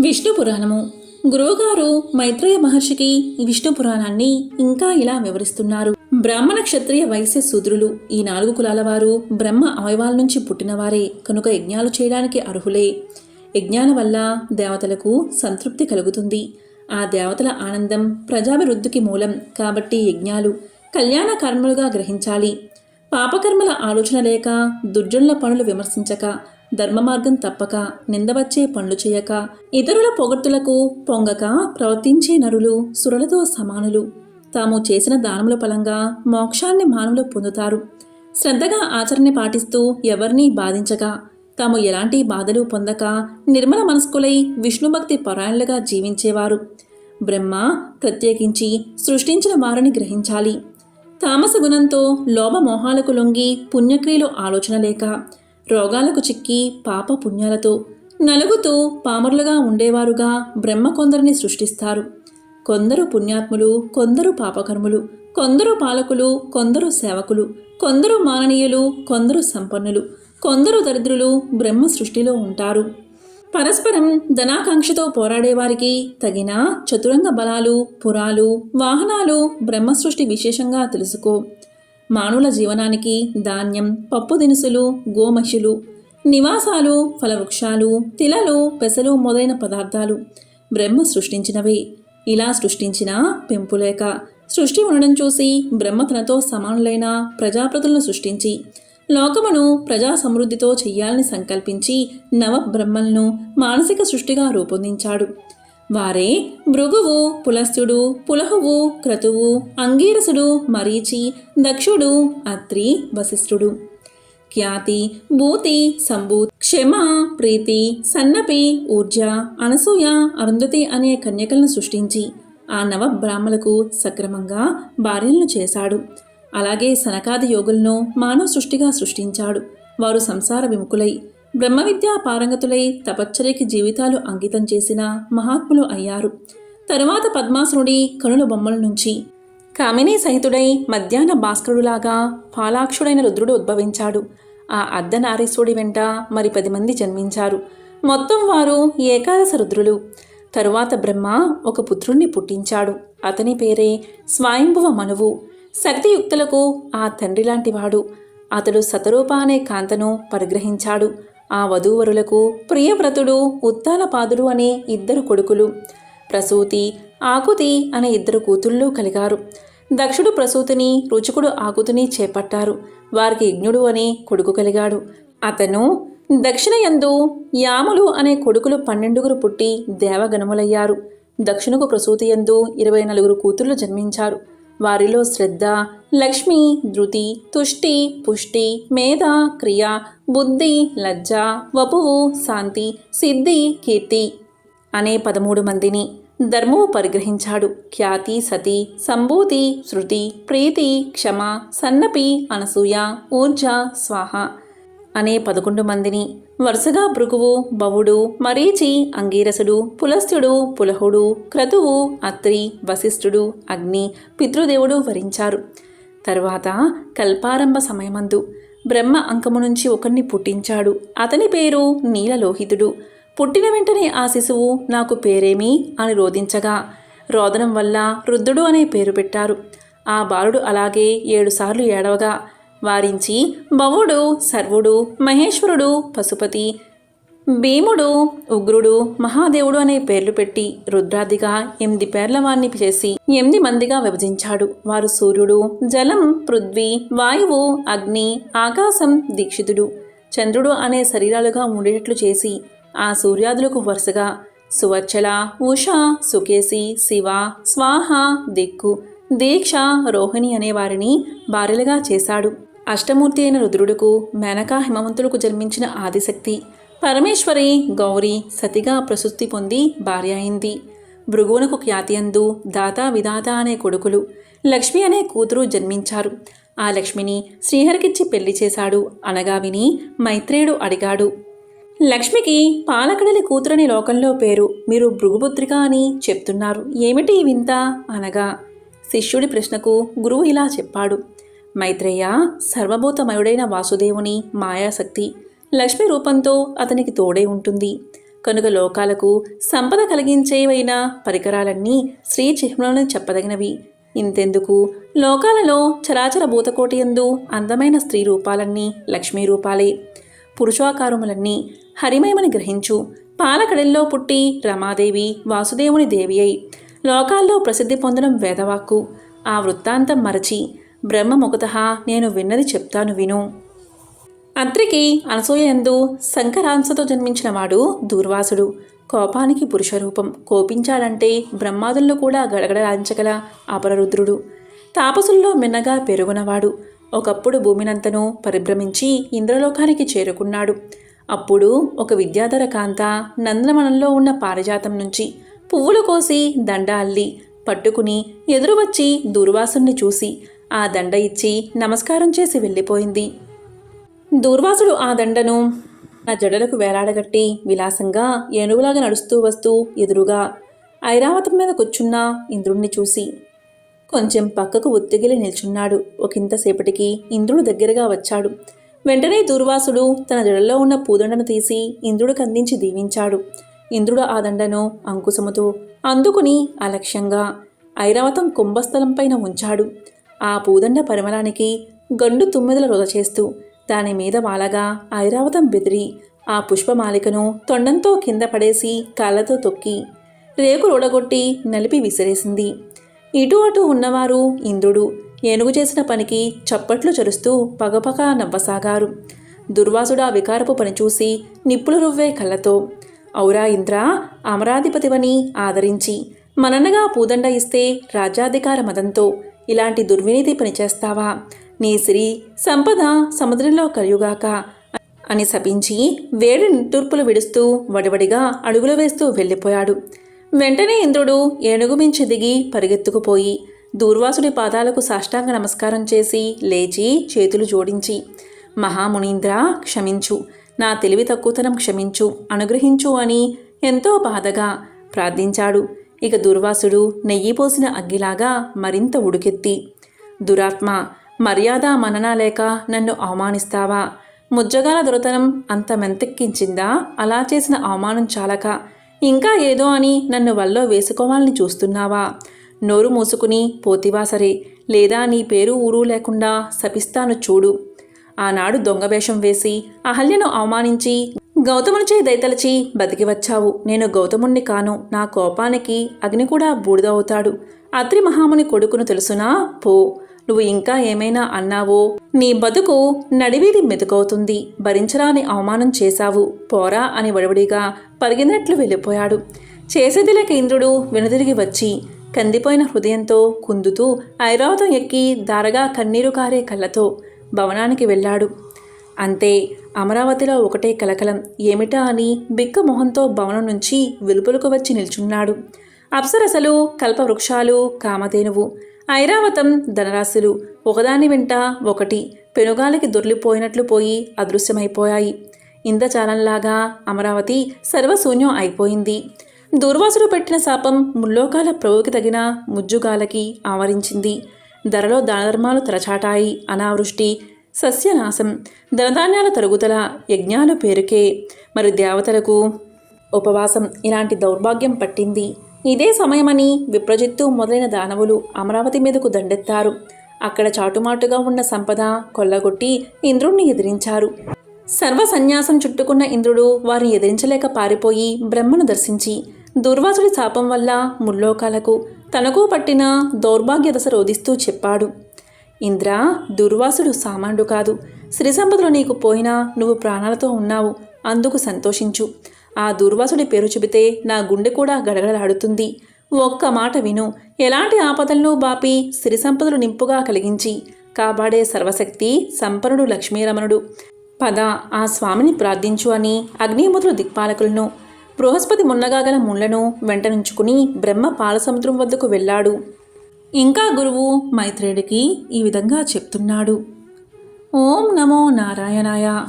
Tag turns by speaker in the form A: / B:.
A: విష్ణు పురాణము. గురువుగారు మైత్రేయ మహర్షికి విష్ణు పురాణాన్ని ఇంకా ఇలా వివరిస్తున్నారు. బ్రాహ్మణ, క్షత్రియ, వైశ్య, శూద్రులు ఈ 4 కులాల వారు బ్రహ్మ అవయవాల నుంచి పుట్టినవారే కనుక యజ్ఞాలు చేయడానికి అర్హులే. యజ్ఞాల వల్ల దేవతలకు సంతృప్తి కలుగుతుంది. ఆ దేవతల ఆనందం ప్రజాభివృద్ధికి మూలం కాబట్టి యజ్ఞాలు కళ్యాణ కర్మలుగా గ్రహించాలి. పాపకర్మల ఆలోచన లేక, దుర్జనుల పనులు విమర్శించక, ధర్మ మార్గం తప్పక, నిందవచ్చే పనులు చేయక, ఇతరుల పొగడ్తులకు పొంగక ప్రవర్తించే నరులు సురులతో సమానులు. తాము చేసిన దానముల ఫలంగా మోక్షాన్ని మానవులు పొందుతారు. శ్రద్ధగా ఆచరణ పాటిస్తూ ఎవరినీ బాధించక, తాము ఎలాంటి బాధలు పొందక నిర్మల మనస్కులై విష్ణుభక్తి పరాయణులుగా జీవించేవారు. బ్రహ్మ ప్రత్యేకించి సృష్టించిన వారిని గ్రహించాలి. తామస గుణంతో లోభమోహాలకు లొంగి పుణ్యక్రియలు ఆలోచన లేక, రోగాలకు చిక్కి పాప పుణ్యాలతో నలుగుతూ పామరులుగా ఉండేవారుగా బ్రహ్మ కొందరిని సృష్టిస్తారు. కొందరు పుణ్యాత్ములు, కొందరు పాపకర్ములు, కొందరు పాలకులు, కొందరు సేవకులు, కొందరు మాననీయులు, కొందరు సంపన్నులు, కొందరు దరిద్రులు బ్రహ్మ సృష్టిలో ఉంటారు. పరస్పరం ధనాకాంక్షతో పోరాడేవారికి తగిన చతురంగ బలాలు, పురాలు, వాహనాలు బ్రహ్మ సృష్టి విశేషంగా తెలుసుకో. మానవుల జీవనానికి ధాన్యం, పప్పు దినుసులు, గోమహిషులు, నివాసాలు, ఫలవృక్షాలు, తిలలు, పెసలు మొదలైన పదార్థాలు బ్రహ్మ సృష్టించినవే. ఇలా సృష్టించిన పెంపులేక సృష్టి ఉండడం చూసి బ్రహ్మ తనతో సమానులైన ప్రజాప్రతులను సృష్టించి లోకమును ప్రజా సమృద్ధితో చెయ్యాలని సంకల్పించి నవబ్రహ్మలను మానసిక సృష్టిగా రూపొందించాడు. వారే భృగువు, పులస్త్యుడు, పులహువు, క్రతువు, అంగీరసుడు, మరీచి, దక్షుడు, అత్రి, వశిష్ఠుడు. ఖ్యాతి, భూతి, సంభూతి, క్షమ, ప్రీతి, సన్నపి, ఊర్జ, అనసూయ, అరుంధతి అనే కన్యకలను సృష్టించి ఆ నవబ్రాహ్మలకు సక్రమంగా భార్యలను చేశాడు. అలాగే సనకాది యోగులను మానవ సృష్టిగా సృష్టించాడు. వారు సంసార విముఖులై బ్రహ్మ విద్యా పారంగతులై తపశ్చర్యకి జీవితాలు అంకితం చేసిన మహాత్ములు అయ్యారు. తరువాత పద్మాసురుడి కనుల బొమ్మల నుంచి కామినీ సహితుడై మధ్యాహ్న భాస్కరుడులాగా పాలాక్షుడైన రుద్రుడు ఉద్భవించాడు. ఆ అర్ధనారీశ్వరుడి వెంట మరి 10 మంది జన్మించారు. మొత్తం వారు ఏకాదశ రుద్రులు. తరువాత బ్రహ్మ ఒక పుత్రుణ్ణి పుట్టించాడు. అతని పేరే స్వయంభువ మనువు. శక్తియుక్తులకు ఆ తండ్రి లాంటివాడు. అతడు శతరూప అనే కాంతను పరిగ్రహించాడు. ఆ వధూవరులకు ప్రియవ్రతుడు, ఉత్తానపాదుడు అనే 2 కొడుకులు, ప్రసూతి, ఆకుతి అనే 2 కూతుళ్ళు కలిగారు. దక్షుడు ప్రసూతిని, రుచికుడు ఆకుతిని చేపట్టారు. వారికి యజ్ఞుడు అనే కొడుకు కలిగాడు. అతను దక్షిణయందు యాములు అనే కొడుకులు 12 పుట్టి దేవగణములయ్యారు. దక్షిణకు ప్రసూతియందు 24 కూతుళ్ళు జన్మించారు. వారిలో శ్రద్ధ, లక్ష్మి, ధృతి, తుష్టి, పుష్టి, మేధ, క్రియ, బుద్ధి, లజ్జ, వపువు, శాంతి, సిద్ధి, కీర్తి అనే 13 మందిని ధర్మము పరిగ్రహించాడు. ఖ్యాతి, సతి, సంభూతి, శృతి, ప్రీతి, క్షమ, సన్నపి, అనసూయ, ఊర్జ, స్వాహ అనే 11 మందిని వరుసగా భృగువు, భవుడు, మరీచి, అంగీరసుడు, పులస్త్యుడు, పులహుడు, క్రతువు, అత్రి, వశిష్ఠుడు, అగ్ని, పితృదేవుడు వరించారు. తరువాత కల్పారంభ సమయమందు బ్రహ్మ అంకము నుంచి ఒకరిని పుట్టించాడు. అతని పేరు నీలలోహితుడు. పుట్టిన వెంటనే ఆ శిశువు నాకు పేరేమి అని రోదించగా రోదనం వల్ల రుద్రుడు అనే పేరు పెట్టారు. ఆ బాలుడు అలాగే 7 సార్లు ఏడవగా వారించి భవుడు, సర్వుడు, మహేశ్వరుడు, పశుపతి, భీముడు, ఉగ్రుడు, మహాదేవుడు అనే పేర్లు పెట్టి రుద్రాదిగా 8 పేర్ల వారిని చేసి 8 మందిగా విభజించాడు. వారు సూర్యుడు, జలం, పృథ్వీ, వాయువు, అగ్ని, ఆకాశం, దీక్షితుడు, చంద్రుడు అనే శరీరాలుగా ఉండేటట్లు చేసి ఆ సూర్యాదులకు వరుసగా సువర్చల, ఉష, సుకేసి, శివ, స్వాహ, దిక్కు, దీక్ష, రోహిణి అనే వారిని భార్యలుగా చేశాడు. అష్టమూర్తి అయిన రుద్రుడుకు మేనకా హిమవంతులకు జన్మించిన ఆదిశక్తి పరమేశ్వరి గౌరీ సతిగా ప్రసూతి పొంది భార్య అయింది. భృగువునకు ఖ్యాతియందు దాత, విధాత అనే కొడుకులు, లక్ష్మి అనే కూతురు జన్మించారు. ఆ లక్ష్మిని శ్రీహరికిచ్చి పెళ్లి చేశాడు అనగా విని మైత్రేయుడు అడిగాడు. లక్ష్మికి పాలకడలి కూతురని లోకంలో పేరు, మీరు భృగుపుత్రిక అని చెప్తున్నారు, ఏమిటి వింత అనగా శిష్యుడి ప్రశ్నకు గురువు ఇలా చెప్పాడు. మైత్రేయ సర్వభూతమయుడైన వాసుదేవుని మాయాశక్తి లక్ష్మి రూపంతో అతనికి తోడై ఉంటుంది. కనుక లోకాలకు సంపద కలిగించేవైన పరికరాలన్నీ స్త్రీ చిహ్నాలను చెప్పదగినవి. ఇంతెందుకు, లోకాలలో చరాచర భూతకోటి యందు అందమైన స్త్రీ రూపాలన్నీ లక్ష్మీ రూపాలే. పురుషాకారములన్నీ హరిమయమని గ్రహించు. పాలకడల్లో పుట్టి రమాదేవి వాసుదేవుని దేవి అయి లోకాల్లో ప్రసిద్ధి పొందడం వేదవాక్కు. ఆ వృత్తాంతం మరచి బ్రహ్మముఖతః నేను విన్నది చెప్తాను విను. అత్రికి అనసూయందు శంకరాంశతో జన్మించిన వాడు దూర్వాసుడు. కోపానికి పురుషరూపం. కోపించాడంటే బ్రహ్మాదులను కూడా గడగడలాంచగల అపరరుద్రుడు. తాపసుల్లో మిన్నగా పెరుగునవాడు. ఒకప్పుడు భూమినంతను పరిభ్రమించి ఇంద్రలోకానికి చేరుకున్నాడు. అప్పుడు ఒక విద్యాధర కాంత నందనవనంలో ఉన్న పారిజాతం నుంచి పువ్వులు కోసి దండ అల్లి పట్టుకుని ఎదురు వచ్చి దూర్వాసుని చూసి ఆ దండ ఇచ్చి నమస్కారం చేసి వెళ్ళిపోయింది. దూర్వాసుడు ఆ దండను నా జడలకు వేలాడగట్టి విలాసంగా ఏనుగులాగా నడుస్తూ వస్తూ ఎదురుగా ఐరావతం మీద కూర్చున్న ఇంద్రుణ్ణి చూసి కొంచెం పక్కకు ఒత్తిగిలి నిల్చున్నాడు. ఒకంతసేపటికి ఇంద్రుడు దగ్గరగా వచ్చాడు. వెంటనే దూర్వాసుడు తన జడల్లో ఉన్న పూదండను తీసి ఇంద్రుడికి అందించి దీవించాడు. ఇంద్రుడు ఆ దండను అంకుశముతో అందుకుని అలక్ష్యంగా ఐరావతం కుంభస్థలంపైన ఉంచాడు. ఆ పూదండ పరిమళానికి గండు తుమ్మెదల రొద చేస్తూ దాని మీద వాలగా ఐరావతం బెదిరి ఆ పుష్పమాలికను తొండంతో కింద పడేసి కాళ్ళతో తొక్కి రేకులు ఊడగొట్టి నలిపి విసిరేసింది. ఇటు అటు ఉన్నవారు ఇంద్రుడు ఏనుగు చేసిన పనికి చప్పట్లు చరుస్తూ పగపగ నవ్వసాగారు. దుర్వాసుడు ఆ వికారపు పని చూసి నిప్పులు రువ్వే కళ్ళతో ఔరా ఇంద్ర, అమరాధిపతివని ఆదరించి మనన్నగా పూదండ ఇస్తే రాజ్యాధికార మదంతో ఇలాంటి దుర్వినీతి పని చేస్తావా? నీ సిరి సంపద సముద్రంలో కలియుగాక అని శపించి వేడి నిట్టూర్పులు విడుస్తూ వడివడిగా అడుగులు వేస్తూ వెళ్ళిపోయాడు. వెంటనే ఇంద్రుడు ఏనుగు మించి దిగి పరిగెత్తుకుపోయి దూర్వాసుడి పాదాలకు సాష్టాంగ నమస్కారం చేసి లేచి చేతులు జోడించి మహామునీంద్ర, క్షమించు, నా తెలివి తక్కువతనం క్షమించు, అనుగ్రహించు అని ఎంతో బాధగా ప్రార్థించాడు. ఇక దూర్వాసుడు నెయ్యి పోసిన అగ్గిలాగా మరింత ఉడుకెత్తి దురాత్మ, మర్యాద మననా లేక నన్ను అవమానిస్తావా? ముజ్జగాల దొరతనం అంత మెంతెక్కించిందా? అలా చేసిన అవమానం చాలక ఇంకా ఏదో అని నన్ను వల్లో వేసుకోవాలని చూస్తున్నావా? నోరు మూసుకుని పోతివా సరే, లేదా నీ పేరు ఊరు లేకుండా శపిస్తాను చూడు. ఆనాడు దొంగవేషం వేసి అహల్యను అవమానించి గౌతమునిచే దయతలచి బతికి వచ్చావు. నేను గౌతముణ్ణి కాను. నా కోపానికి అగ్ని కూడా బూడిదవుతాడు. అత్రి మహాముని కొడుకును తెలుసునా? పో. నువ్వు ఇంకా ఏమైనా అన్నావో నీ బతుకు నడివీడి మెతుకవుతుంది. భరించరాని అవమానం చేశావు, పోరా అని వడవడిగా పరిగినట్లు వెళ్ళిపోయాడు. చేసేది లేక ఇంద్రుడు వెనుదిరిగి వచ్చి కందిపోయిన హృదయంతో కుందుతూ ఐరావతం ఎక్కి దారగా కన్నీరు కారే కళ్ళతో భవనానికి వెళ్ళాడు. అంతే, అమరావతిలో ఒకటే కలకలం. ఏమిటా అని బిక్క మొహంతో భవనం నుంచి వెలుపలకు వచ్చి నిల్చున్నాడు. అప్సరసలు, కల్పవృక్షాలు, కామధేనువు, ఐరావతం, ధనరాశులు ఒకదాని వెంట ఒకటి పెనుగాలికి దొర్లిపోయినట్లు పోయి అదృశ్యమైపోయాయి. ఇంద్రజాలంలాగా అమరావతి సర్వశూన్యం అయిపోయింది. దూర్వాసుడు పెట్టిన శాపం ముల్లోకాల ప్రభువుకి తగిన ముజ్జుగాలకి ఆవరించింది. ధరలో దానధర్మాలు తరచాటాయి. అనావృష్టి, సస్యనాశం, ధనధాన్యాల తరుగుదల, యజ్ఞాలు పేరుకే. మరి దేవతలకు ఉపవాసం. ఇలాంటి దౌర్భాగ్యం పట్టింది. ఇదే సమయమని విప్రజిత్తు మొదలైన దానవులు అమరావతి మీదకు దండెత్తారు. అక్కడ చాటుమాటుగా ఉన్న సంపద కొల్లగొట్టి ఇంద్రుణ్ణి ఎదిరించారు. సర్వసన్యాసం చుట్టుకున్న ఇంద్రుడు వారిని ఎదిరించలేక పారిపోయి బ్రహ్మను దర్శించి దుర్వాసుడి శాపం వల్ల ముల్లోకాలకు తనకు పట్టిన దౌర్భాగ్య దశ రోధిస్తూ చెప్పాడు. ఇంద్ర, దుర్వాసుడు సామాన్యుడు కాదు. శ్రీ సంపదలు నీకు పోయినా నువ్వు ప్రాణాలతో ఉన్నావు. అందుకు సంతోషించు. ఆ దుర్వాసుడి పేరు చెబితే నా గుండె కూడా గడగడలాడుతుంది. ఒక్క మాట విను. ఎలాంటి ఆపదలను బాపి సిరి సంపదలు నింపుగా కలిగించి కాపాడే సర్వశక్తి సంపన్నుడు లక్ష్మీరమణుడు. పద, ఆ స్వామిని ప్రార్థించు అని అగ్నిముద్రుల దిక్పాలకులను, బృహస్పతి మున్నగాగల ముళ్లను వెంటనుంచుకుని బ్రహ్మ పాలసముద్రం వద్దకు వెళ్ళాడు. ఇంకా గురువు మైత్రేయుడికి ఈ విధంగా చెప్తున్నాడు. ఓం నమో నారాయణాయ.